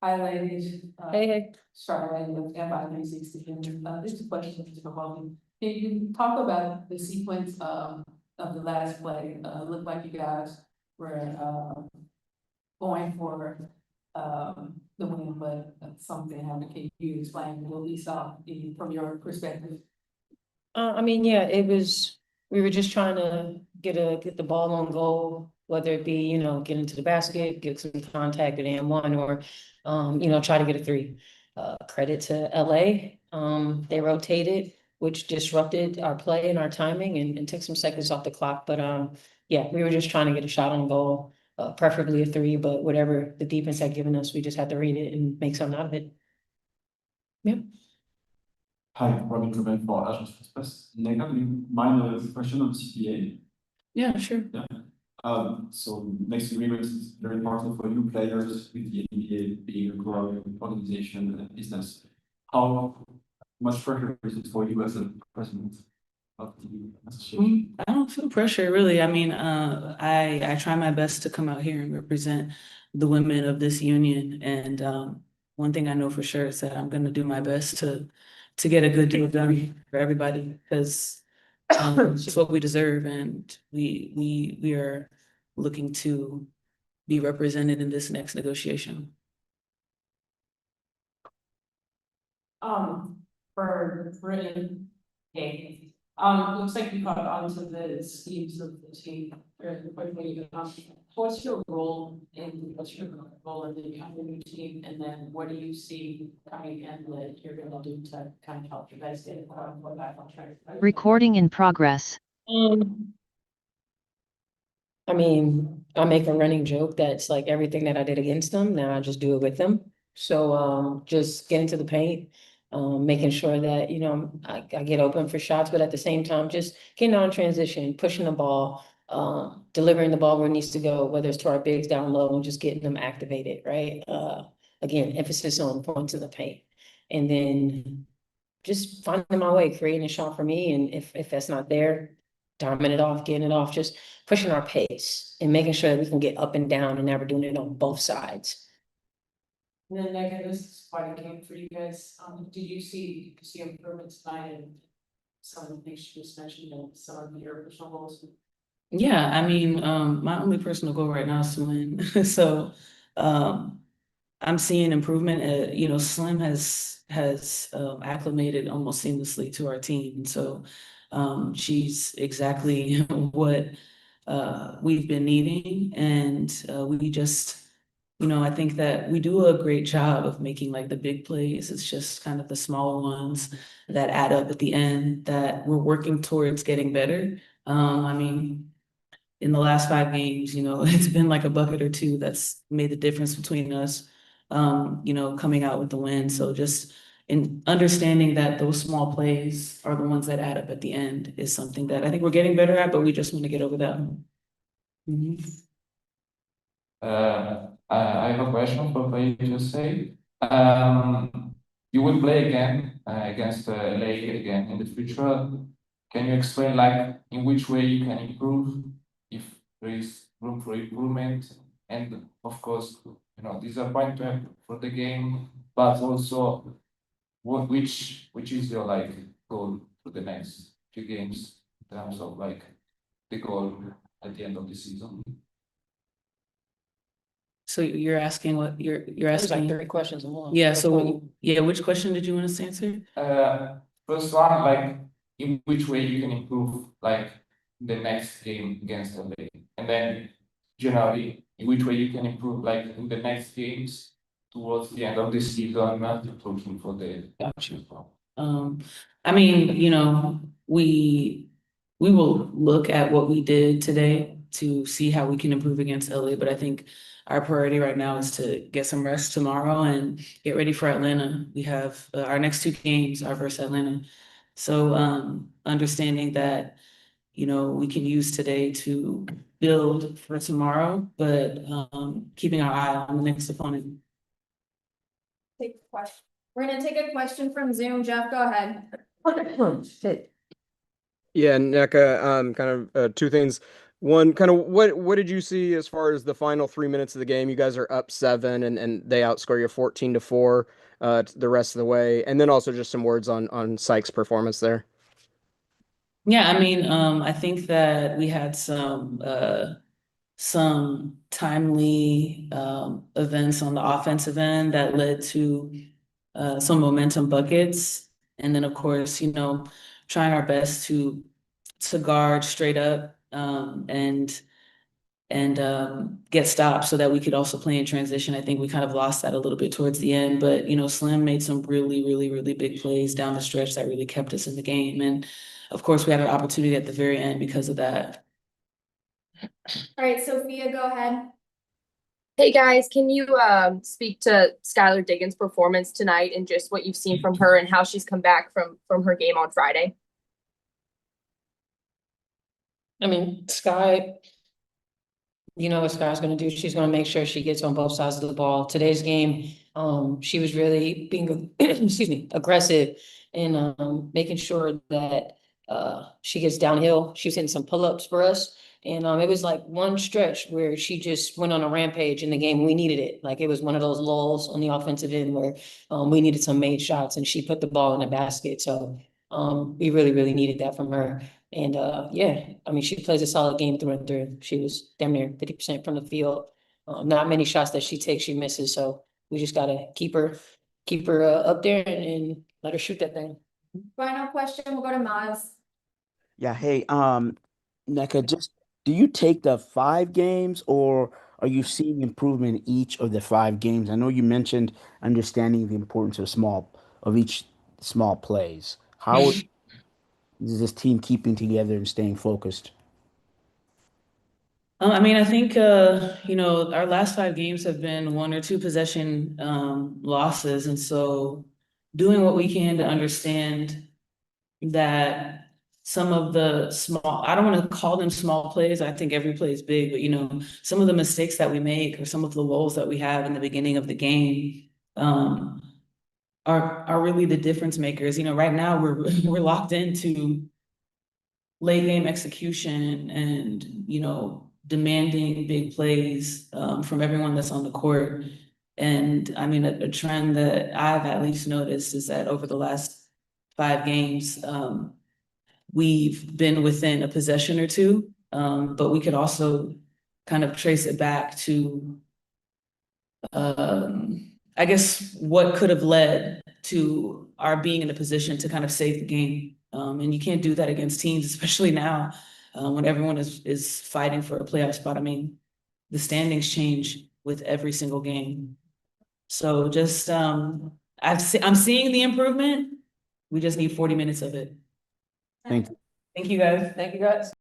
Hi, ladies. Hey. Charlotte with FI 360. This question is for Holly. Can you talk about the sequence of the last play? Looked like you guys were going for the win, but something happened. Can you explain what we saw from your perspective? I mean, yeah, we were just trying to get the ball on goal, whether it be, get into the basket, get some contact at M1 or, try to get a three. Credit to LA. They rotated, which disrupted our play and our timing and took some seconds off the clock. But, yeah, we were just trying to get a shot on goal, preferably a three, but whatever the defense had given us, we just had to read it and make something out of it. Yep. Hi, Robin Ruben for Agence Press. Nneka, do you mind a question on CPA? Yeah, sure. So next agreement is very important for you players with the NBA being a growing organization and business. How much pressure is it for you as a president of the association? I don't feel pressure really. I mean, I try my best to come out here and represent the women of this union. And one thing I know for sure is that I'm going to do my best to get a good deal done for everybody because it's what we deserve, and we are looking to be represented in this next negotiation. For Brittney, looks like you caught on to the schemes of the team very quickly. What's your role in the new team, and then what do you see coming in that you're gonna do to kind of help you guys get back on track? Recording in progress. I mean, I make a running joke that's like everything that I did against them, now I just do it with them. So just getting to the paint, making sure that, I get open for shots, but at the same time, just getting on transition, pushing the ball, delivering the ball where it needs to go, whether it's to our bigs down low and just getting them activated, right? Again, emphasis on going to the paint. And then just finding my way, creating a shot for me. And if that's not there, diming it off, getting it off, just pushing our pace and making sure that we can get up and down and never doing it on both sides. And then Nneka, this is quite a game for you guys. Did you see improvements tonight and some of the things you just mentioned and some of your personal goals? Yeah, I mean, my only personal goal right now is to win. So I'm seeing improvement. Slim has acclimated almost seamlessly to our team. And so she's exactly what we've been needing. And we just, I think that we do a great job of making like the big plays. It's just kind of the small ones that add up at the end that we're working towards getting better. I mean, in the last 5 games, it's been like a bucket or two that's made the difference between us, coming out with the win. So just in understanding that those small plays are the ones that add up at the end is something that I think we're getting better at, but we just want to get over that. I have a question for you to say. You will play again against LA again in the future. Can you explain like in which way you can improve if there is room for improvement, and of course, disappointment for the game, but also which is your like goal for the next few games in terms of like the goal at the end of the season? So you're asking what you're There's like asking? 3 questions in one. Yeah, so yeah, which question did you want us to answer? First one, like in which way you can improve like the next game against LA, and then generally in which way you can improve like in the next games towards the end of the season, not looking for the Gotcha. I mean, we will look at what we did today to see how we can improve against LA, but I think our priority right now is to get some rest tomorrow and get ready for Atlanta. We have our next 2 games are versus Atlanta. So understanding that, we can use today to build for tomorrow, but keeping our eye on the next opponent. Take a question. We're gonna take a question from Zoom. Jeff, go ahead. Yeah, Nneka, kind of 2 things. One kind of what did you see as far as the final 3 minutes of the game? You guys are up 7 and they outscore you 14-4 the rest of the way. And then also just some words on Sykes' performance there. Yeah, I mean, I think that we had some timely events on the offensive end that led to some momentum buckets. And then, of course, trying our best to guard straight up and get stopped so that we could also play in transition. I think we kind of lost that a little bit towards the end, but Slim made some really, really, really big plays down the stretch that really kept us in the game. And of course, we had an opportunity at the very end because of that. All right, Sophia, go ahead. Hey guys, can you speak to Skylar Diggins' performance tonight and just what you've seen from her and how she's come back from her game on Friday? I mean, Sky, you know what Sky's gonna do. She's gonna make sure she gets on both sides of the ball. Today's game, she was really being, excuse me, aggressive and making sure that she gets downhill. She was hitting some pull-ups for us. And it was like one stretch where she just went on a rampage in the game. We needed it. Like it was one of those lulls on the offensive end where we needed some made shots and she put the ball in the basket. So we really, really needed that from her. And yeah, I mean, she plays a solid game through and through. She was damn near 50% from the field. Not many shots that she takes, she misses. So we just gotta keep her up there and let her shoot that thing. Final question, we'll go to Maz. Yeah, hey, Nneka, just do you take the 5 games or are you seeing improvement in each of the 5 games? I know you mentioned understanding the importance of each small plays. How is this team keeping together and staying focused? I mean, I think our last 5 games have been 1 or 2 possession losses, and so doing what we can to understand that some of the small, I don't want to call them small plays. I think every play is big, but some of the mistakes that we make or some of the lulls that we have in the beginning of the game are really the difference makers. Right now we're locked into late game execution and demanding big plays from everyone that's on the court. And I mean, a trend that I've at least noticed is that over the last 5 games, we've been within a possession or two, but we could also kind of trace it back to, I guess, what could have led to our being in a position to kind of save the game. And you can't do that against teams, especially now when everyone is fighting for a playoff spot. I mean, the standings change with every single game. So just, I'm seeing the improvement. We just need 40 minutes of it. Thank you. Thank you, guys. Thank you, guys.